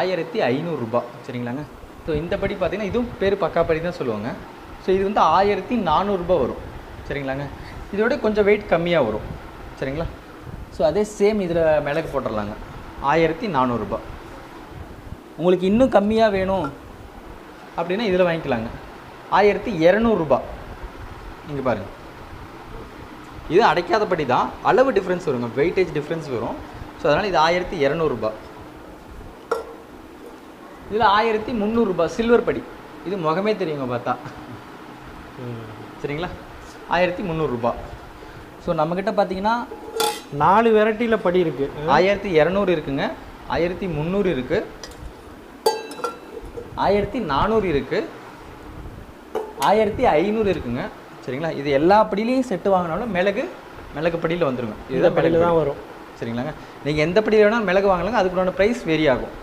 1500 ரூபாய் சரிங்களாங்க. ஸோ இந்த படி பார்த்தீங்கன்னா இதுவும் பேர் பக்காப்படி தான் சொல்லுவாங்க. ஸோ இது வந்து 1400 ரூபாய் வரும் சரிங்களாங்க. இதோட கொஞ்சம் வெயிட் கம்மியாக வரும் சரிங்களா. ஸோ அதே சேம் இதில் மிளகு போட்டுடலாங்க 1400 ரூபாய். உங்களுக்கு இன்னும் கம்மியாக வேணும் அப்படின்னா இதில் வாங்கிக்கலாங்க 1200 ரூபாய். நீங்கள் பாருங்கள், இது அடைக்காதபடி தான், அளவு டிஃப்ரென்ஸ் வருங்க, வெயிட்டேஜ் டிஃப்ரென்ஸ் வரும். ஸோ அதனால் இது 1200 ரூபாய். இதில் 1300 ரூபாய் சில்வர் படி, இது முகமே தெரியுங்க பார்த்தா சரிங்களா. 1300 ரூபாய். ஸோ நம்மக்கிட்ட பார்த்தீங்கன்னா 4 வெரைட்டியில் படி இருக்குது. 1200 இருக்குங்க, 1300 இருக்குது, 1400 இருக்குது, 1500 இருக்குங்க சரிங்களா. இது எல்லா படியிலையும் செட்டு வாங்கினாலும் மிளகு படியில் வந்துருங்க. இதுதான் படியில் தான் வரும் சரிங்களாங்க. நீங்கள் எந்த படியில் வேணால் மிளகு வாங்கலாங்க, அதுக்குள்ள ப்ரைஸ் வேரி ஆகும்.